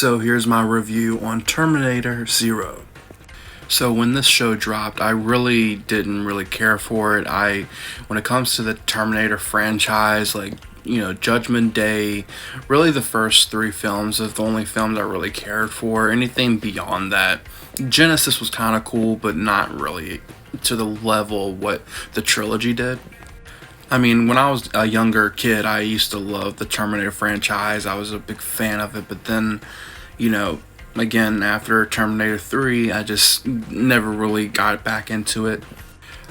So here's my review on Terminator Zero. So when this show dropped, I really didn't really care for it. When it comes to the Terminator franchise, Judgment Day, really the first three films are the only films I really cared for. Anything beyond that, Genesis was kind of cool, but not really to the level what the trilogy did. I mean, when I was a younger kid, I used to love the Terminator franchise. I was a big fan of it, but then, you know, again, after Terminator 3, I just never really got back into it.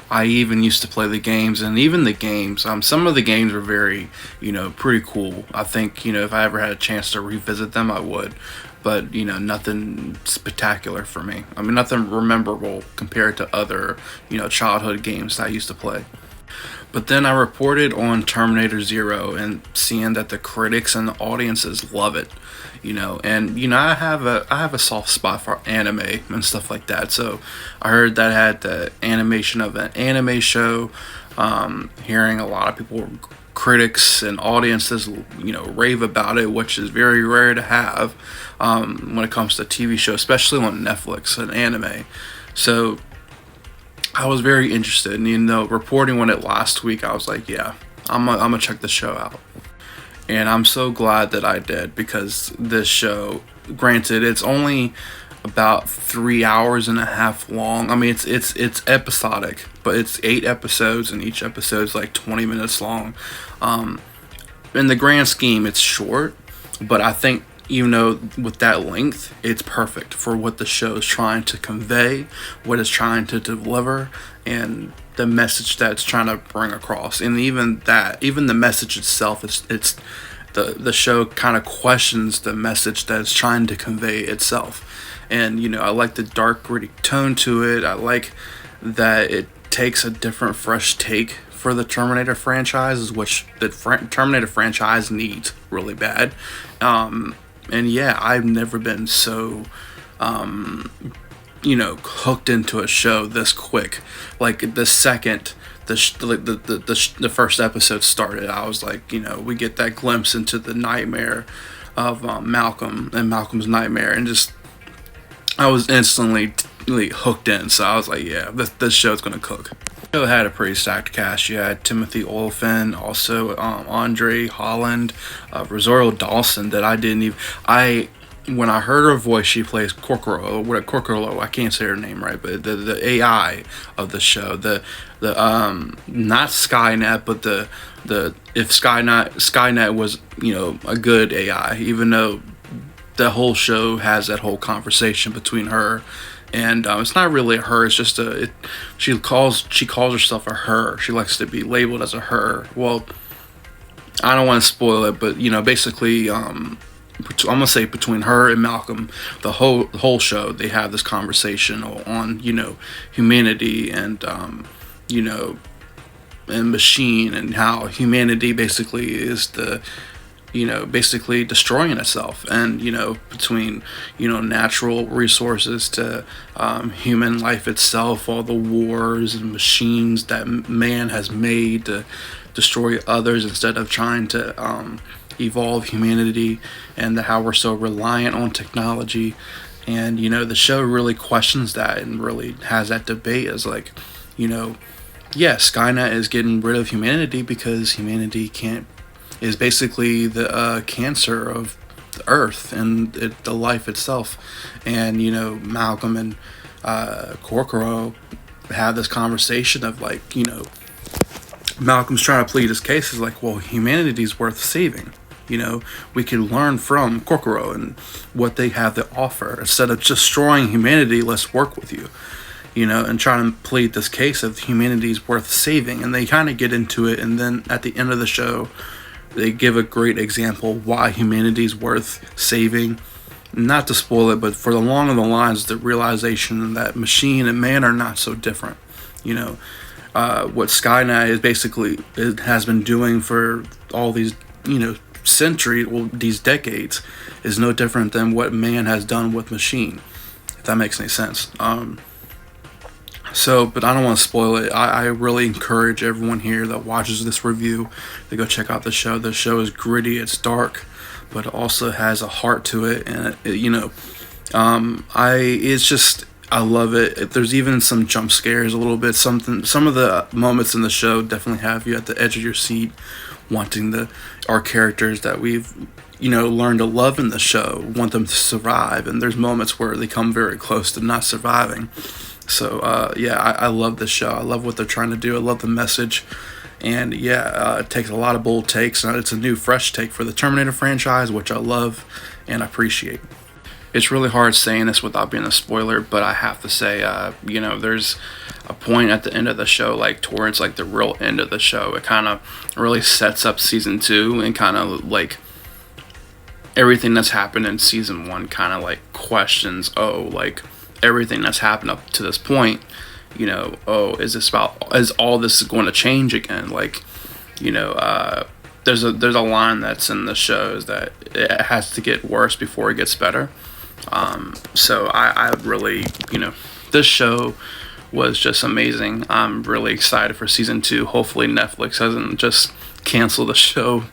I even used to play the games, and even the games, some of the games were very, pretty cool. I think, if I ever had a chance to revisit them, I would. But, nothing spectacular for me. I mean, nothing memorable compared to other, childhood games that I used to play. But then I reported on Terminator Zero and seeing that the critics and the audiences love it, and I have a soft spot for anime and stuff like that. So I heard that had the animation of an anime show. Hearing a lot of people, critics and audiences, rave about it, which is very rare to have when it comes to TV shows, especially on Netflix and anime. So I was very interested, and reporting on it last week, I was like, yeah, I'm gonna check the show out. And I'm so glad that I did, because this show, granted, it's only about 3 hours and a half long. I mean, it's episodic, but it's 8 episodes, and each episode's like 20 minutes long. In the grand scheme, it's short, but I think, with that length, it's perfect for what the show is trying to convey, what it's trying to deliver, and the message that it's trying to bring across. And even the message itself, it's the show kind of questions the message that it's trying to convey itself. And I like the dark, gritty tone to it. I like that it takes a different, fresh take for the Terminator franchise, which the Terminator franchise needs really bad. And yeah, I've never been so, hooked into a show this quick. Like the second the first episode started, I was like, we get that glimpse into the nightmare of Malcolm and Malcolm's nightmare, and just I was instantly hooked in. So I was like, yeah, this show's gonna cook. The show had a pretty stacked cast. You had Timothy Olyphant, also Andre Holland, Rosario Dawson. That I didn't even. When I heard her voice, she plays Corcoro. I can't say her name right, but the AI of the show, the not Skynet, but the if Skynet was a good AI, even though the whole show has that whole conversation between her. And it's not really a her. It's just she calls herself a her. She likes to be labeled as a her. Well, I don't want to spoil it, but basically, I'm gonna say between her and Malcolm, the whole show, they have this conversation on humanity and and machine, and how humanity basically is basically destroying itself, and between natural resources to human life itself, all the wars and machines that man has made to destroy others instead of trying to evolve humanity, and how we're so reliant on technology. And the show really questions that and really has that debate as Skynet is getting rid of humanity because humanity is basically the cancer of the earth and the life itself. And Malcolm and Corcoro have this conversation of Malcolm's trying to plead his case, is well, humanity's worth saving. We can learn from Corcoro and what they have to offer. Instead of just destroying humanity, let's work with you. And trying to plead this case of humanity's worth saving. And they kind of get into it, and then at the end of the show, they give a great example why humanity's worth saving. Not to spoil it, but for the long of the lines, the realization that machine and man are not so different. What Skynet is basically, it has been doing for all these, these decades, is no different than what man has done with machine, if that makes any sense. But I don't want to spoil it. I really encourage everyone here that watches this review to go check out the show. The show is gritty, it's dark, but it also has a heart to it, and it's just, I love it. There's even some jump scares a little bit. Some of the moments in the show definitely have you at the edge of your seat, wanting our characters that we've learned to love in the show, want them to survive. And there's moments where they come very close to not surviving. So yeah, I love this show. I love what they're trying to do. I love the message. And yeah, it takes a lot of bold takes, and it's a new, fresh take for the Terminator franchise, which I love and appreciate. It's really hard saying this without being a spoiler, but I have to say, there's a point at the end of the show, like towards like the real end of the show, it kind of really sets up season 2, and kind of like everything that's happened in season 1 kind of like questions, like everything that's happened up to this point, is all this going to change again? Like, there's a line that's in the shows that it has to get worse before it gets better. So I really, this show was just amazing. I'm really excited for season 2. Hopefully Netflix hasn't just canceled the show,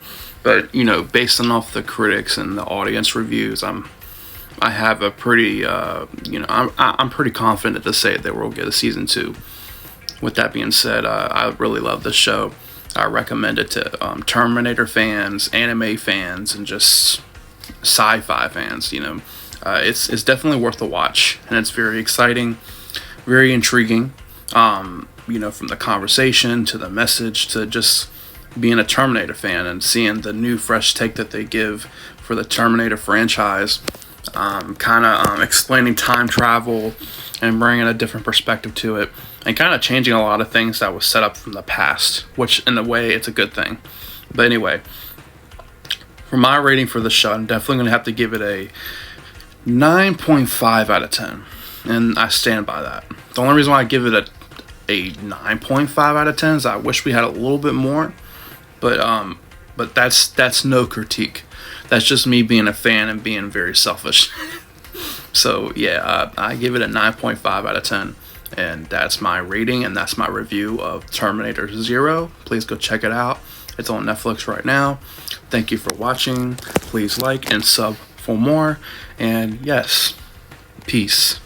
but based on off the critics and the audience reviews, I have a pretty, I'm pretty confident to say that we'll get a season 2. With that being said, I really love this show. I recommend it to Terminator fans, anime fans, and just sci-fi fans. It's definitely worth a watch, and it's very exciting, very intriguing. From the conversation to the message to just being a Terminator fan and seeing the new, fresh take that they give for the Terminator franchise. Kind of explaining time travel and bringing a different perspective to it, and kind of changing a lot of things that was set up from the past, which in a way it's a good thing. But anyway, for my rating for the show, I'm definitely going to have to give it a 9.5 out of 10, and I stand by that. The only reason why I give it a 9.5 out of 10 is I wish we had a little bit more, but that's no critique. That's just me being a fan and being very selfish. So yeah, I give it a 9.5 out of 10, and that's my rating, and that's my review of Terminator Zero. Please go check it out. It's on Netflix right now. Thank you for watching. Please like and sub for more, and yes, peace.